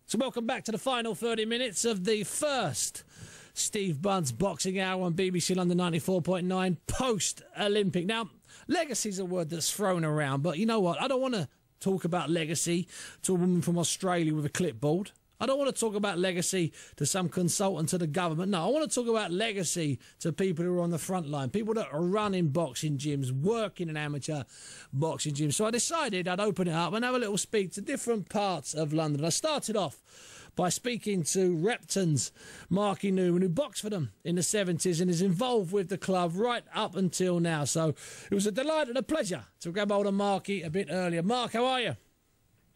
So welcome back to the final 30 minutes of the first Steve Budd's Boxing Hour on BBC London 94.9 post-Olympic. Now, legacy's a word that's thrown around, but you know what? I don't want to talk about legacy to a woman from Australia with a clipboard. I don't want to talk about legacy to some consultant to the government. No, I want to talk about legacy to people who are on the front line, people that are running boxing gyms, working in amateur boxing gyms. So I decided I'd open it up and have a little speak to different parts of London. I started off by speaking to Repton's Marky Newman, who boxed for them in the 70s and is involved with the club right up until now. So it was a delight and a pleasure to grab hold of Marky a bit earlier. Mark, how are you?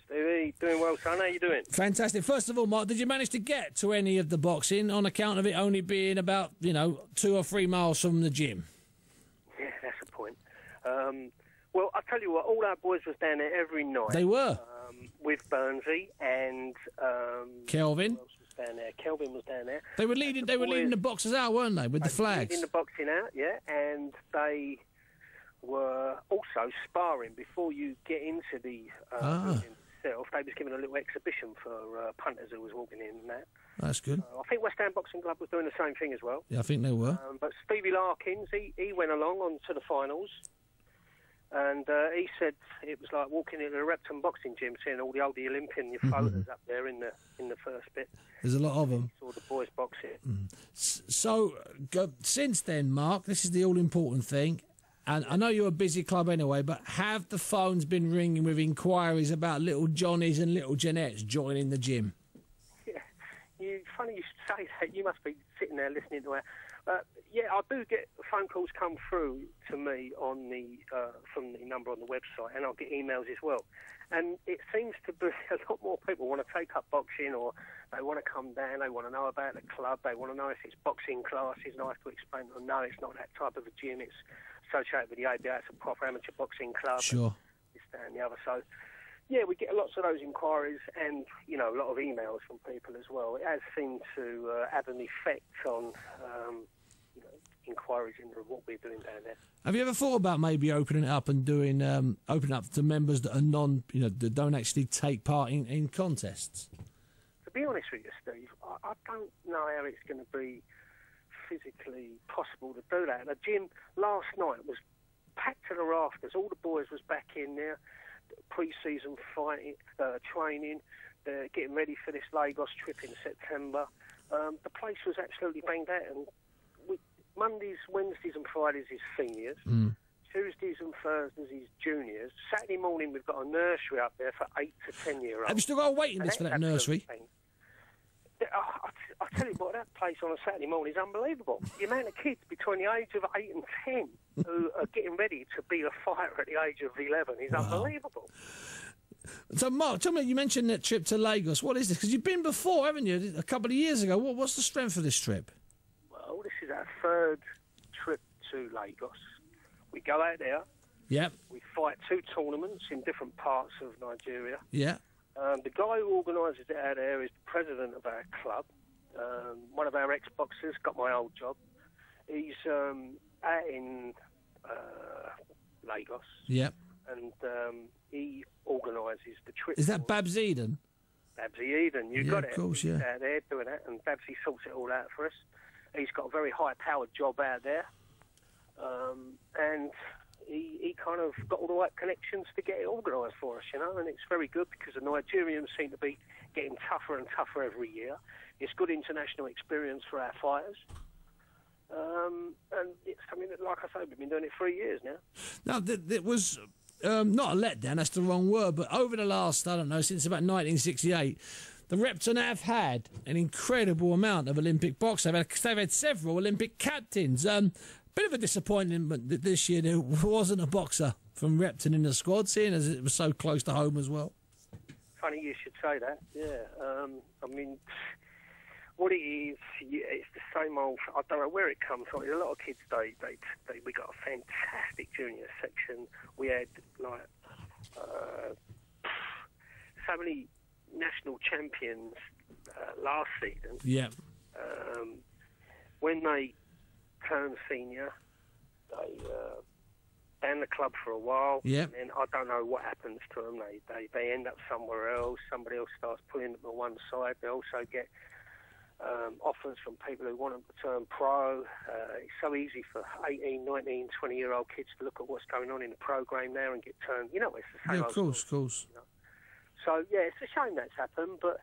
Stevie, doing well, son. How you doing? Fantastic. First of all, Mark, did you manage to get to any of the boxing on account of it only being about, 2 or 3 miles from the gym? Yeah, that's the point. Well, I tell you what, all our boys was down there every night. They were. With Burnsy and Kelvin. Who else was down there? Kelvin was down there. They were leading. They were leading the boxers out, weren't they, with the flags? Leading the boxing out, yeah, and they were also sparring before you get into the building itself. They was giving a little exhibition for punters who was walking in and that. That's good. I think West Ham Boxing Club was doing the same thing as well. Yeah, I think they were. But Stevie Larkins, he went along on to the finals, and he said it was like walking into a Repton boxing gym, seeing all the old Olympian photos up there in the first bit. There's a lot of them. He saw the boys boxing. So since then, Mark, this is the all-important thing. And I know you're a busy club anyway, but have the phones been ringing with inquiries about little Johnnies and little Jeanettes joining the gym? Yeah, funny you should say that. You must be sitting there listening to that. Yeah, I do get phone calls come through to me on the from the number on the website, and I'll get emails as well. And it seems to be a lot more people want to take up boxing, or they want to come down, they want to know about the club, they want to know if it's boxing classes, and I have to explain to them, no, it's not that type of a gym, it's associated with the ABA, it's a proper amateur boxing club. Sure. This, that and the other. So, yeah, we get lots of those inquiries and, a lot of emails from people as well. It has seemed to have an effect on, inquiries into what we're doing down there. Have you ever thought about maybe opening it up and doing, opening up to members that are that don't actually take part in contests? To be honest with you, Steve, I don't know how it's going to be physically possible to do that. The gym last night was packed to the rafters. All the boys was back in there, pre-season fighting, training, they're getting ready for this Lagos trip in September. The place was absolutely banged out, and Mondays, Wednesdays and Fridays is seniors. Tuesdays and Thursdays is juniors. Saturday morning we've got a nursery up there for 8 to 10-year-olds. Have you still got a waiting list for that nursery? I tell you what, that place on a Saturday morning is unbelievable. The amount of kids between the age of 8 and 10 who are getting ready to be a fighter at the age of 11 is unbelievable. So, Mark, tell me, you mentioned that trip to Lagos. What is this? Because you've been before, haven't you, a couple of years ago. What's the strength of this trip? Well, this is our third trip to Lagos. We go out there. Yep. We fight 2 tournaments in different parts of Nigeria. Yeah. The guy who organises it out there is the president of our club. One of our ex-boxers, got my old job. He's out in Lagos. Yep. And he organises the trip. Is that Babs Eden? Babsy Eden, you got it. Of course, yeah. He's out there doing that, and Babsy sorts it all out for us. He's got a very high-powered job out there. And he kind of got all the right connections to get it organised for us, and it's very good because the Nigerians seem to be getting tougher and tougher every year. It's good international experience for our fighters. And it's something that, like I say, we've been doing it 3 years now. Now, it was not a letdown, that's the wrong word, but over the last, I don't know, since about 1968, the Repton have had an incredible amount of Olympic boxers. They've had several Olympic captains. Bit of a disappointment that this year there wasn't a boxer from Repton in the squad, seeing as it was so close to home as well. Funny you should say that, yeah. I mean, what it is, it's the same old. I don't know where it comes from. A lot of kids, we got a fantastic junior section. We had like so many national champions last season. Yeah. When they turned senior, down the club for a while. Yeah. And then I don't know what happens to them. They end up somewhere else. Somebody else starts pulling them on one side. They also get offers from people who want them to turn pro. It's so easy for 18, 19, 20-year-old kids to look at what's going on in the program now and get turned. You know, it's the same. Yeah, of course. You know? So, yeah, it's a shame that's happened, but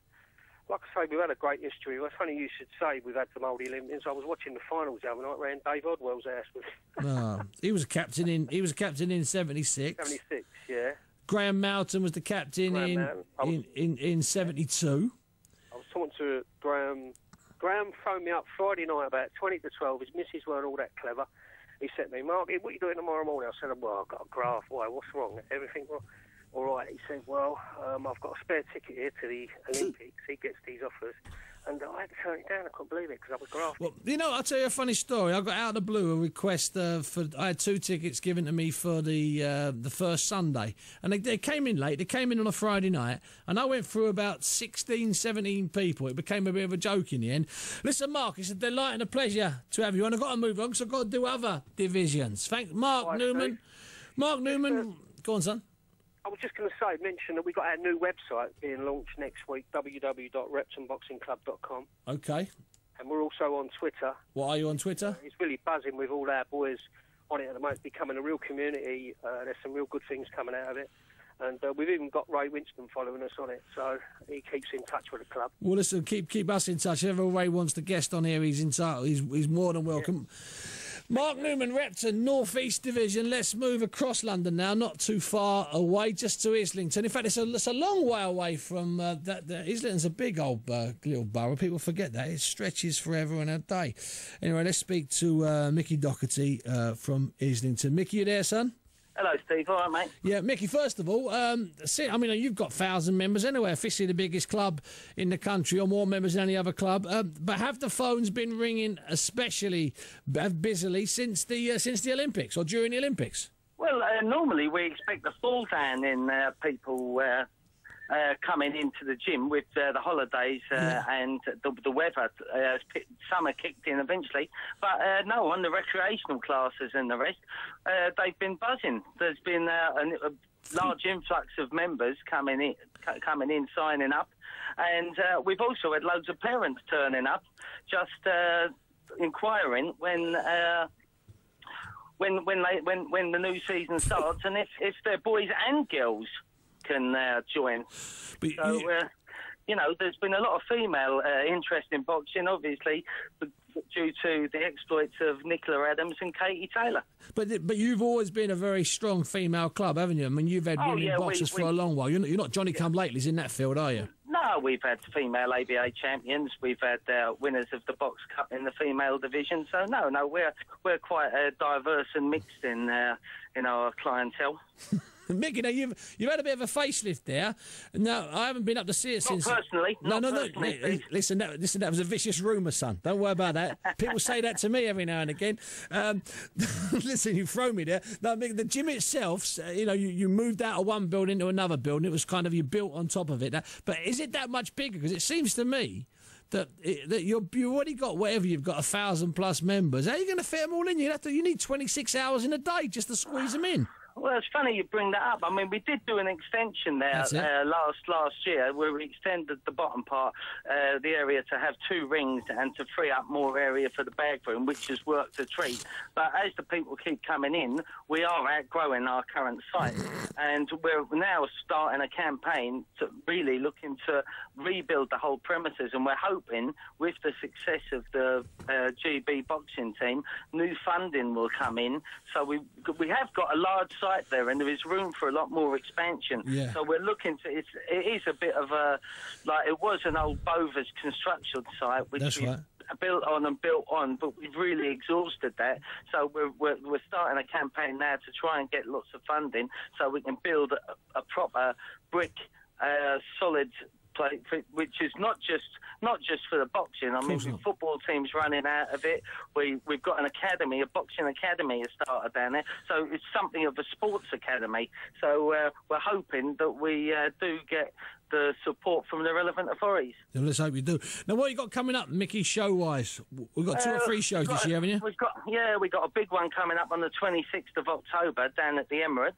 like I say, we've had a great history. It's funny you should say we've had some old Olympians. I was watching the finals the other night around Dave Odwell's house. He was a captain in 76. 76, yeah. Graham Moulton was the captain in 72. I was talking to Graham. Graham phoned me up Friday night about 20 to 12. His missus weren't all that clever. He said to me, "Mark, what are you doing tomorrow morning?" I said, "Well, I've got a graft. Why? What's wrong? Everything wrong?" All right. He said, "Well, I've got a spare ticket here to the Olympics." He gets these offers. And I had to turn it down. I couldn't believe it because I was grafted. Well, you know, I'll tell you a funny story. I got out of the blue a request I had 2 tickets given to me for the first Sunday. And they came in late. They came in on a Friday night. And I went through about 16, 17 people. It became a bit of a joke in the end. Listen, Mark, it's a delight and a pleasure to have you. And I've got to move on because I've got to do other divisions. Thanks, Mark Newman. Steve. Mark Newman. Go on, son. I was just going to mention that we've got our new website being launched next week, www.reptonboxingclub.com. Okay. And we're also on Twitter. What are you on Twitter? It's really buzzing with all our boys on it at the moment. It's becoming a real community. There's some real good things coming out of it. And we've even got Ray Winston following us on it, so he keeps in touch with the club. Well, listen, keep us in touch. If Ray wants to guest on here, he's entitled. He's more than welcome. Yeah. Mark Newman, Repton, North East Division. Let's move across London now, not too far away, just to Islington. In fact, it's a long way away from that. Islington's a big old little borough. People forget that. It stretches forever and a day. Anyway, let's speak to Mickey Doherty from Islington. Mickey, you there, son? Hello, Steve. All right, mate? Yeah, Mickey, first of all, I mean, you've got 1,000 members anyway, officially the biggest club in the country, or more members than any other club. But have the phones been ringing especially busily since the Olympics or during the Olympics? Well, normally we expect a fall down in people coming into the gym with the holidays and the weather. Summer kicked in eventually. But no, on the recreational classes and the rest, they've been buzzing. There's been a large influx of members coming in, signing up. And we've also had loads of parents turning up, just inquiring when the new season starts and if their boys and girls can join. But so, you know, there's been a lot of female interest in boxing, obviously, due to the exploits of Nicola Adams and Katie Taylor. But you've always been a very strong female club, haven't you? I mean, you've had women boxers for a long while. You're not Johnny Come-Latelys in that field, are you? No, we've had female ABA champions. We've had winners of the Box Cup in the female division. So no, we're quite diverse and mixed in our clientele. Mick, you know, you've had a bit of a facelift there. No, I haven't been up to see it since. Personally. No. Listen, that was a vicious rumour, son. Don't worry about that. People say that to me every now and again. Listen, you throw me there. No, Mick, the gym itself, you know, you moved out of one building to another building. It was kind of you built on top of it. But is it that much bigger? Because it seems to me that you've already got whatever you've got 1,000+ members. How are you going to fit them all in? You need 26 hours in a day just to squeeze them in. Well, it's funny you bring that up. I mean, we did do an extension there last year where we extended the bottom part, the area, to have 2 rings and to free up more area for the bag room, which has worked a treat. But as the people keep coming in, we are outgrowing our current site. And we're now starting a campaign to really looking to rebuild the whole premises. And we're hoping, with the success of the GB boxing team, new funding will come in. So we have got a large site there, and there is room for a lot more expansion. Yeah. So we're looking to. It is a bit of a it was an old Bovers construction site, which we built on, but we've really exhausted that. So we're starting a campaign now to try and get lots of funding so we can build a proper brick solid play, which is not just for the boxing. I mean, with football teams running out of it, we've got an academy, a boxing academy has started down there. So it's something of a sports academy. So we're hoping that we do get the support from the relevant authorities. Well, let's hope you do. Now, what you got coming up, Mickey, show-wise? We've got 2 or 3 shows this year, haven't you? We got a big one coming up on the 26th of October down at the Emirates,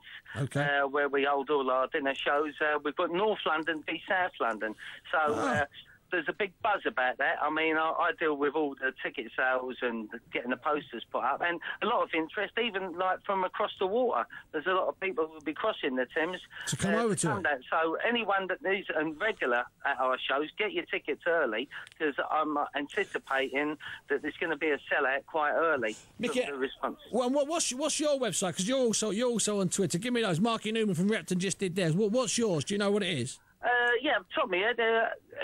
where we hold all our dinner shows. We've got North London v South London. So there's a big buzz about that. I mean, I deal with all the ticket sales and getting the posters put up, and a lot of interest, even like from across the water. There's a lot of people who will be crossing the Thames to come over to it. Down. So anyone that needs and regular at our shows, get your tickets early, because I'm anticipating that there's going to be a sellout quite early. Mickey, the response. Well, what's your website? Because you're also on Twitter. Give me those. Marky Newman from Repton just did theirs. What's yours? Do you know what it is? Top of my head,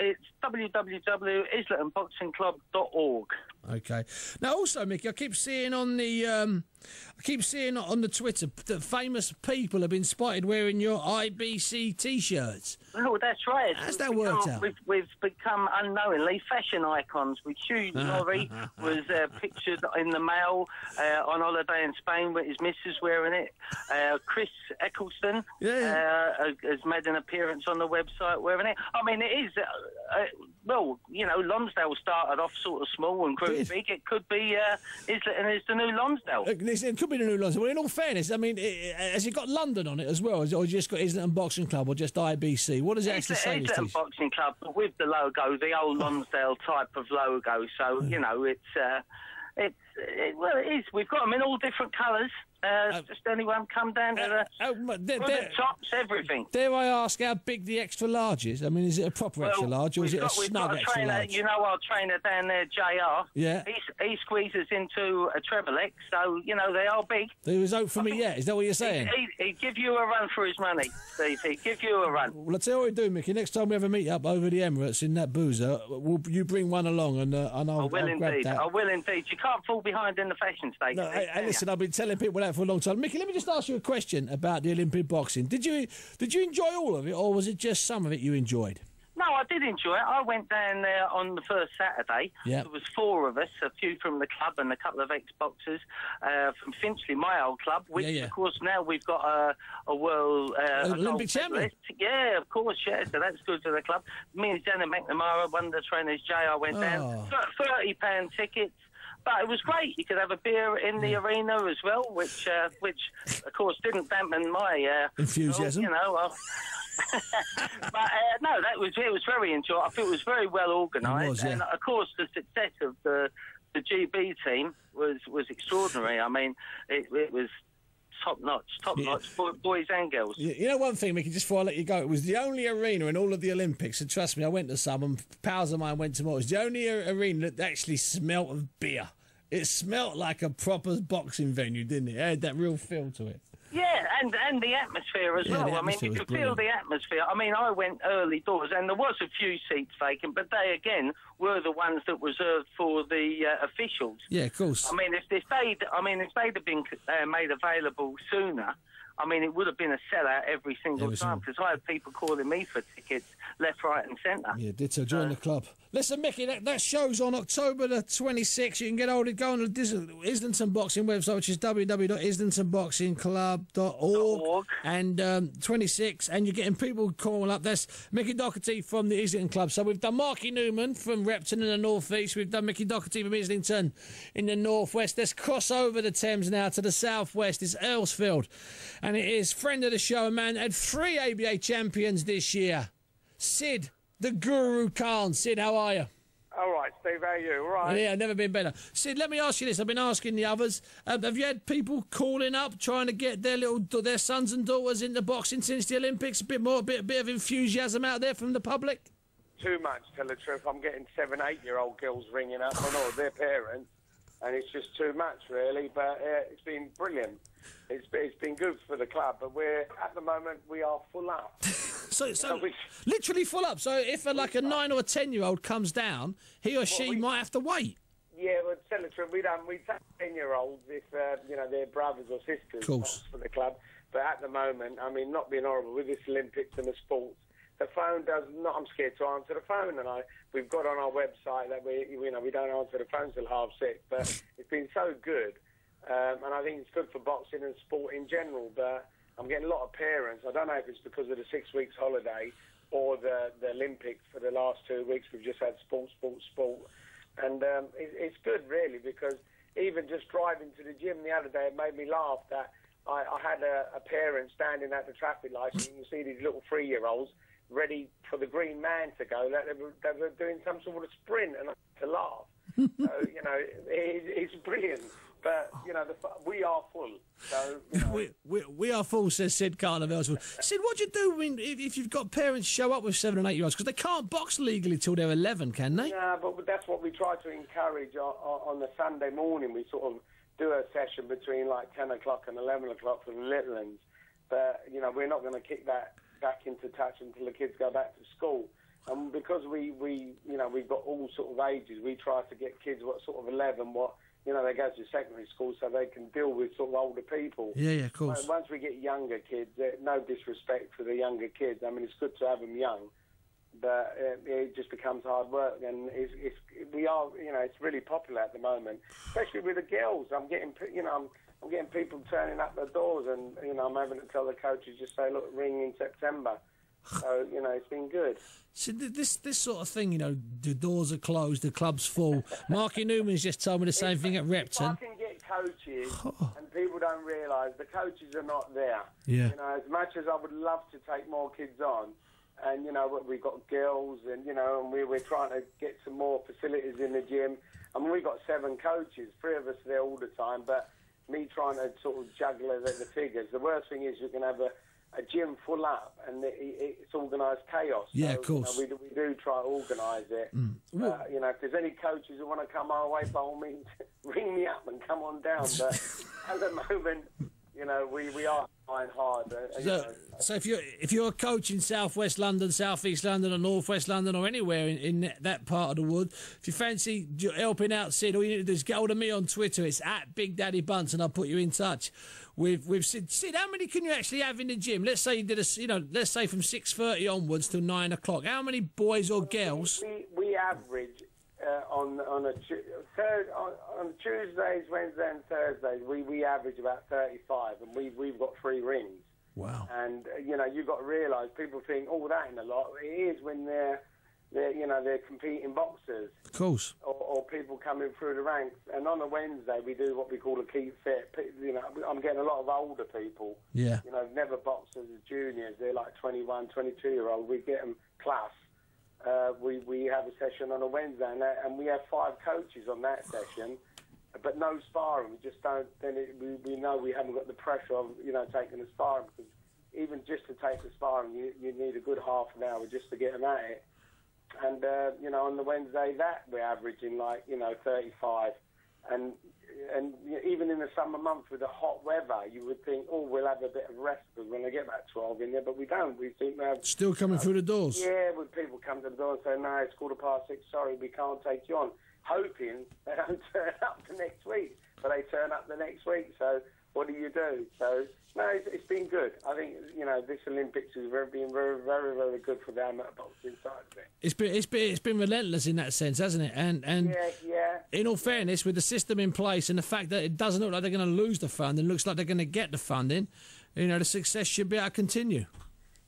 it's www.islingtonboxingclub.org. Okay. Now, also, Mickey, I keep seeing on the Twitter that famous people have been spotted wearing your IBC T-shirts. Oh, that's right. How's that worked out? We've become unknowingly fashion icons. Hugh Laurie was pictured in the Mail on holiday in Spain with his missus wearing it. Chris Eccleston has made an appearance on the website wearing it. I mean, it is... Lonsdale started off sort of small and grew big. It could be Islington is the new Lonsdale. It could be the new Lonsdale. Well, in all fairness, I mean, has it got London on it as well? Or just got Islington Boxing Club or just IBC? What does it actually say? Islington Boxing Club, but with the logo, the old Lonsdale type of logo. So, it is. We've got them in all different colours. Just anyone come down to the tops, everything. Dare I ask how big the extra large is? I mean, is it a proper extra large or is it a snug extra large? You know our trainer down there, JR? Yeah. He squeezes into a treble X, so, they are big. There was hope for me yet, is that what you're saying? He'd give you a run for his money, Steve. He'd give you a run. Well, I'll tell you what we do, Mickey. Next time we have a meet-up over the Emirates in that boozer, you bring one along and I'll grab that. I will indeed. You can't fall behind in the fashion state. No, listen, I've been telling people that for a long time. Mickey, let me just ask you a question about the Olympic boxing. Did you enjoy all of it, or was it just some of it you enjoyed? No, I did enjoy it. I went down there on the first Saturday. Yep. There was 4 of us, a few from the club and a couple of ex-boxers from Finchley, my old club, which, of course, now we've got a world... Olympic champion. Yeah, of course, yeah, so that's good for the club. Me and Janet McNamara, one of the trainers, JR, went down. £30 tickets. But it was great. You could have a beer in the arena as well, which of course, didn't dampen my... enthusiasm. But no, it was very enjoyable. I think it was very well organised. And, of course, the success of the GB team was extraordinary. I mean, it was... top-notch, boys and girls. You know one thing, Mickey, just before I let you go, it was the only arena in all of the Olympics, and trust me, I went to some, and pals of mine went to more. It was the only arena that actually smelt of beer. It smelt like a proper boxing venue, didn't it? It had that real feel to it. Yeah, and the atmosphere as well. I mean, you could feel the atmosphere. I mean, I went early doors, and there was a few seats vacant, but they, again, were the ones that were reserved for the officials. Yeah, of course. I mean, if they'd have been made available sooner, I mean, it would have been a sellout every single time, because I had people calling me for tickets left, right and centre. Yeah, ditto. Join the club. Listen, Mickey, that show's on October the 26th. You can get hold of it. Go on the Islington Boxing website, which is www.islingtonboxingclub.org. And 26, and you're getting people calling up. That's Mickey Doherty from the Islington Club. So we've done Marky Newman from Repton in the North East. We've done Mickey Doherty from Islington in the North West. Let's cross over the Thames now to the South West. It's Earlsfield. And it is friend of the show, a man had 3 ABA champions this year. Sid, the Guru Khan. Sid, how are you? All right, Steve, how are you? All right? Yeah, never been better. Sid, let me ask you this. I've been asking the others. Have you had people calling up, trying to get their sons and daughters into boxing since the Olympics? A bit of enthusiasm out there from the public? Too much, to tell the truth. I'm getting 7, 8-year-old girls ringing up, and all their parents, and it's just too much, really. But it's been brilliant. It's been good for the club, but at the moment we are full up. so literally full up. So if a 9 or a 10-year-old comes down, he or she might have to wait. Yeah, well, tell the truth, we take 10-year-olds if their brothers or sisters for the club. But at the moment, I mean, not being horrible with this Olympics and the sports, the phone I'm scared to answer the phone, and we've got on our website that we don't answer the phone till 6:30. But it's been so good. And I think it's good for boxing and sport in general, but I'm getting a lot of parents. I don't know if it's because of the 6 weeks holiday, or the Olympics for the last 2 weeks. We've just had sport. And it's good, really, because even just driving to the gym the other day, it made me laugh that I had a parent standing at the traffic light, and you can see these little 3-year-olds ready for the green man to go. They were doing some sort of sprint, and I had to laugh. So, you know, it's brilliant. But, you know, we are full. So, you know. we are full, says Sid Carnival. Sid, what do you do if you've got parents show up with 7 and 8-year-olds? Because they can't box legally till they're 11, can they? No, but that's what we try to encourage on the Sunday morning. We sort of do a session between like 10 o'clock and 11 o'clock for the little ones. But, you know, we're not going to kick that back into touch until the kids go back to school. And because we you know, we've got all sort of ages, we try to get kids what sort of 11, you know, they go to secondary school so they can deal with sort of older people. Yeah, of course. Once we get younger kids, no disrespect for the younger kids. I mean, it's good to have them young, but it just becomes hard work. And we are, you know, it's really popular at the moment, especially with the girls. I'm getting people turning up their doors, and you know, I'm having to tell the coaches, just say, look, ring in September. So, you know, it's been good. So this sort of thing, you know, the doors are closed, the club's full. Marky Newman's just told me the same thing at Repton. If I can get coaches, and people don't realise, the coaches are not there. Yeah. You know, as much as I would love to take more kids on, and, you know, we've got girls, and, you know, and we're trying to get some more facilities in the gym. I mean, we've got 7 coaches, 3 of us there all the time, but me trying to sort of juggle the figures. The worst thing is you can have a gym full up, and it's organised chaos. Yeah, so, of course. You know, we do try to organise it. You know, if there's any coaches who want to come our way, by all means, ring me up and come on down. But at the moment, you know, we are trying hard. So if you're a coach in South West London, South East London, or North West London, or anywhere in that part of the wood, if you fancy helping out Sid, all you need to do is get hold of me on Twitter. It's at Big Daddy Bunce, and I'll put you in touch with Sid. Sid, how many can you actually have in the gym? Let's say you did let's say from 6:30 onwards till 9 o'clock. How many boys or girls? We average on Tuesdays, Wednesdays, and Thursdays. We average about 35, and we've got 3 rings. Wow. And you know, you've got to realise, people think, oh, that ain't a lot. It is when they're competing boxers. Of course. Or people coming through the ranks. And on a Wednesday, we do what we call a keep fit. You know, I'm getting a lot of older people. Yeah. You know, never boxed as juniors. They're like 21, 22-year-old. We get them plus. We have a session on a Wednesday, and we have 5 coaches on that session, but no sparring. We just don't. Then we know we haven't got the pressure of, you know, taking the sparring, because even just to take the sparring, you need a good half an hour just to get them at it. And you know, on the Wednesday that we're averaging like, you know, 35, and even in the summer months with the hot weather, you would think, oh, we'll have a bit of rest because we're going to get about 12 in there, but we don't. We think we have still coming through the doors. Yeah, when people come to the door and say, no, it's 6:15, sorry, we can't take you on, hoping they don't turn up the next week, but they turn up the next week. So what do you do? So no, it's been good. I think, you know, this Olympics has been very, very, very good for the amateur boxing side of it. It's been relentless in that sense, hasn't it? And yeah. In all fairness, with the system in place and the fact that it doesn't look like they're going to lose the funding, looks like they're going to get the funding, you know, the success should be able to continue.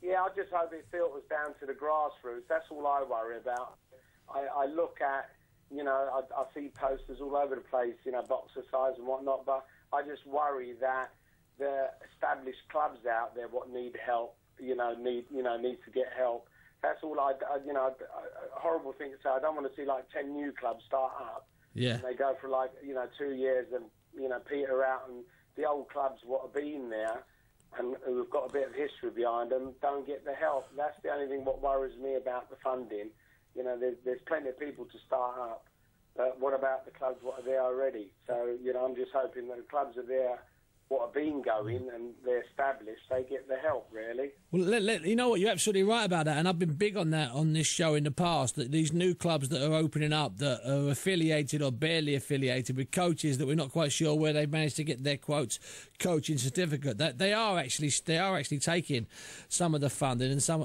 Yeah, I just hope it filters down to the grassroots. That's all I worry about. I look at, you know, I see posters all over the place, you know, boxer size and whatnot, but I just worry that the established clubs out there what need help, need to get help. That's all a horrible thing to say. I don't want to see like 10 new clubs start up. Yeah. And they go for like, 2 years and, peter out, and the old clubs what have been there and who've got a bit of history behind them don't get the help. That's the only thing what worries me about the funding. You know, there's plenty of people to start up. But what about the clubs what are there already? So, I'm just hoping that the clubs are there what have been going and they're established, they get the help, really. Well, you know what, you're absolutely right about that, and I've been big on that on this show in the past, that these new clubs that are opening up that are affiliated or barely affiliated with coaches that we're not quite sure where they've managed to get their, quotes, coaching certificate, that they are actually taking some of the funding and some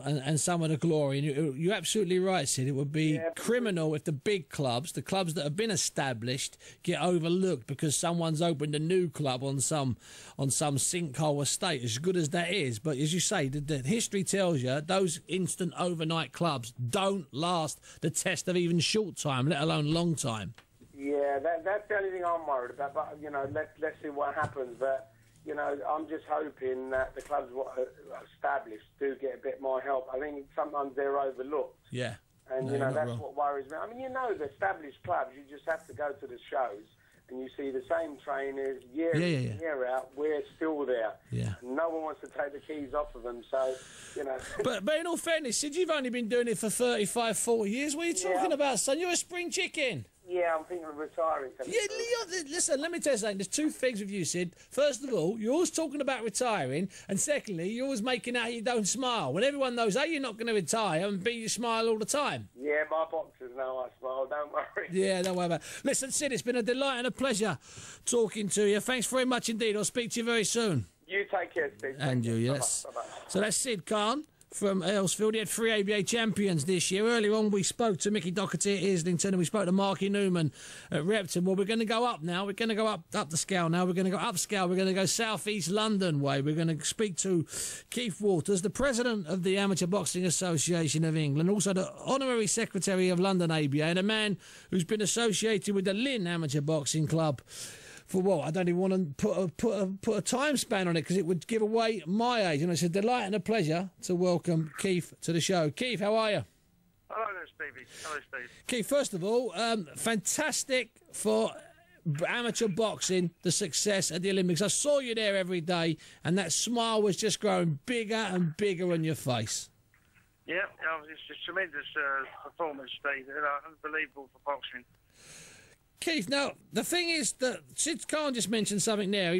of the glory. And you're absolutely right, Sid. It would be criminal if the big clubs, the clubs that have been established, get overlooked because someone's opened a new club on some on some sinkhole estate, as good as that is. But as you say, the history tells you those instant overnight clubs don't last the test of even short time, let alone long time. Yeah, that's the only thing I'm worried about. But, you know, let's see what happens. But, you know, I'm just hoping that the clubs established do get a bit more help. I think sometimes they're overlooked. Yeah. And, no, you know, that's wrong. what worries me. I mean, you know, the established clubs, you just have to go to the shows and you see the same trainers year in, year out. We're still there. Yeah. And no one wants to take the keys off of them, so, you know. But in all fairness, Sid, you've only been doing it for 35, 40 years. What are you talking about, son? You're a spring chicken. Yeah, I'm thinking of retiring. Listen, let me tell you something. There's two things with you, Sid. First of all, you're always talking about retiring, and secondly, you're always making out you don't smile. When everyone knows, A, you're not going to retire, and B, you smile all the time. Yeah, my boxers know I smile, don't worry. Yeah, don't worry about it. Listen, Sid, it's been a delight and a pleasure talking to you. Thanks very much indeed. I'll speak to you very soon. You take care, Steve. And you, yes. Bye-bye. So that's Sid Khan from Earlsfield. He had 3 ABA champions this year. Earlier on, we spoke to Mickey Doherty at Islington, and we spoke to Marky Newman at Repton. Well, we're going to go up now. We're going to go up the scale now. We're going to go upscale. We're going to go South East London way. We're going to speak to Keith Waters, the president of the Amateur Boxing Association of England, also the honorary secretary of London ABA, and a man who's been associated with the Lynn Amateur Boxing Club for what? I don't even want to put a time span on it because it would give away my age. And it's a delight and a pleasure to welcome Keith to the show. Keith, how are you? Hello there, Stevie. Hello, Steve. Keith, first of all, fantastic for amateur boxing, the success at the Olympics. I saw you there every day, and that smile was just growing bigger and bigger on your face. Yeah, it's a tremendous performance, Steve. Unbelievable for boxing. Keith, now the thing is that Sid Khan just mentioned something there.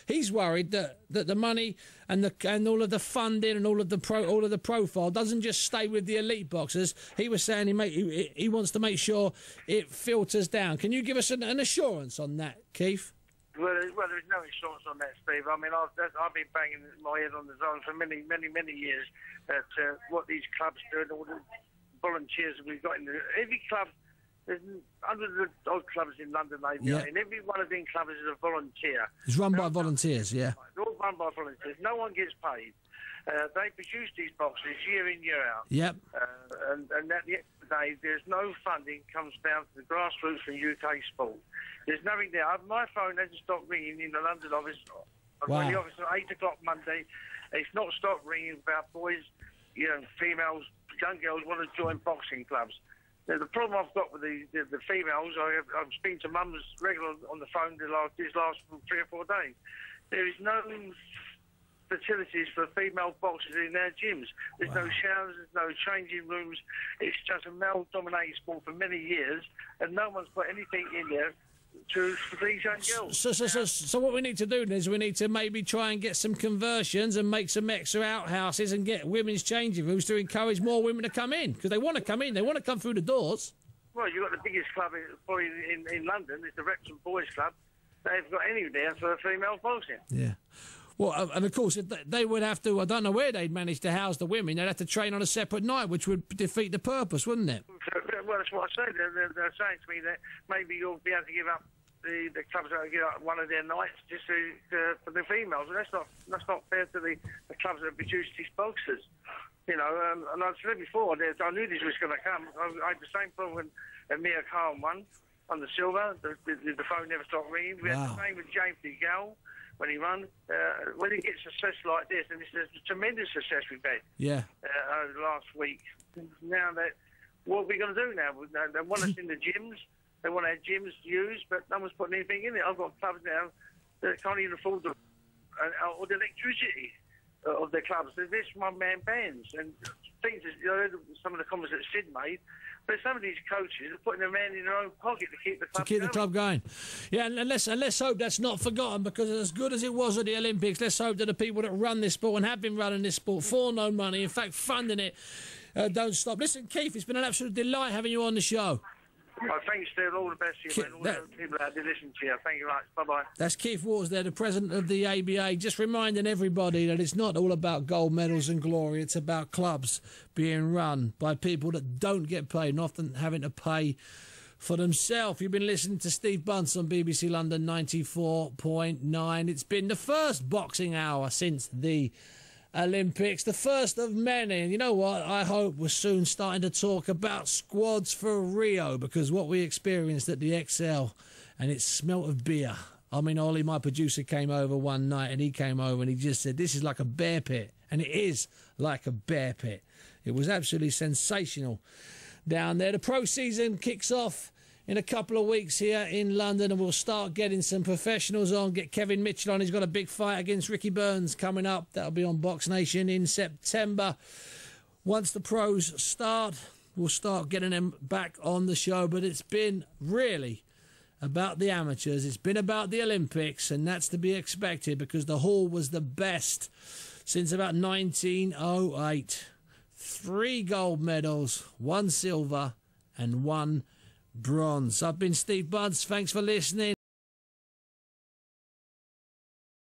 He's worried that the money and all of the funding and all of the profile doesn't just stay with the elite boxers. He was saying he wants to make sure it filters down. Can you give us an assurance on that, Keith? Well, there's no assurance on that, Steve. I mean, I've been banging my head on the zone for many years that what these clubs do and all the volunteers we've got in every club. There's hundreds of odd clubs in London, and every one of them clubs is a volunteer. It's run by volunteers, yeah. They're all run by volunteers. No one gets paid. They produce these boxes year in, year out. Yep. And at the end of the day, there's no funding comes down to the grassroots from UK sport. There's nothing there. My phone hasn't stopped ringing in the London office. I've got the office at 8 o'clock Monday. It's not stopped ringing about boys, females, young girls want to join boxing clubs. Now, the problem I've got with the females, I've been to mums regular on the phone these last 3 or 4 days. There is no facilities for female boxers in their gyms. There's no showers, there's no changing rooms. It's just a male-dominated sport for many years, and no one's put anything in there for these young girls. So what we need to do is we need to maybe try and get some conversions and make some extra outhouses and get women's changing rooms to encourage more women to come in, because they want to come in, they want to come through the doors. Well, you've got the biggest club in London, it's the Repton Boys Club. They've got any there for female boxing. Yeah. Well, and of course, they would have to, I don't know where they'd manage to house the women, they'd have to train on a separate night, which would defeat the purpose, wouldn't it? Well, that's what I say. They're saying to me that maybe you'll be able to give up the clubs that give up one of their nights just for the females. And that's not fair to the clubs that produce these boxers. And I've said before, I knew this was going to come. I had the same problem when Mia Khan won on the silver. The phone never stopped ringing. We had the same with James DeGale when he won. When he gets success like this, and this is a tremendous success we've had over the last week. Now what are we going to do now? They want us in the gyms. They want our gyms used, but no one's putting anything in it. I've got clubs now that can't even afford the electricity of their clubs. They're just one-man bands. And things, some of the comments that Sid made, but some of these coaches are putting their man in their own pocket to keep the club going. Yeah, and let's hope that's not forgotten, because as good as it was at the Olympics, let's hope that the people that run this sport and have been running this sport for no money, in fact funding it, don't stop. Listen, Keith, it's been an absolute delight having you on the show. Well, thanks, Steve. All the best to you, man. All the people that did listen to you. Thank you very much. Bye-bye. That's Keith Waters there, the president of the ABA, just reminding everybody that it's not all about gold medals and glory. It's about clubs being run by people that don't get paid and often having to pay for themselves. You've been listening to Steve Bunce on BBC London 94.9. It's been the first boxing hour since the Olympics, the first of many. And you know what? I hope we're soon starting to talk about squads for Rio, because what we experienced at the XL, and it smelt of beer. I mean, Ollie, my producer, came over one night, and he came over and he just said, this is like a bear pit. And it is like a bear pit. It was absolutely sensational down there. The pro season kicks off in a couple of weeks here in London, and we'll start getting some professionals on. Get Kevin Mitchell on. He's got a big fight against Ricky Burns coming up. That'll be on Box Nation in September. Once the pros start, we'll start getting them back on the show. But it's been really about the amateurs. It's been about the Olympics, and that's to be expected, because the Hall was the best since about 1908. 3 gold medals, 1 silver and 1 bronze. I've been Steve Bunce. Thanks for listening.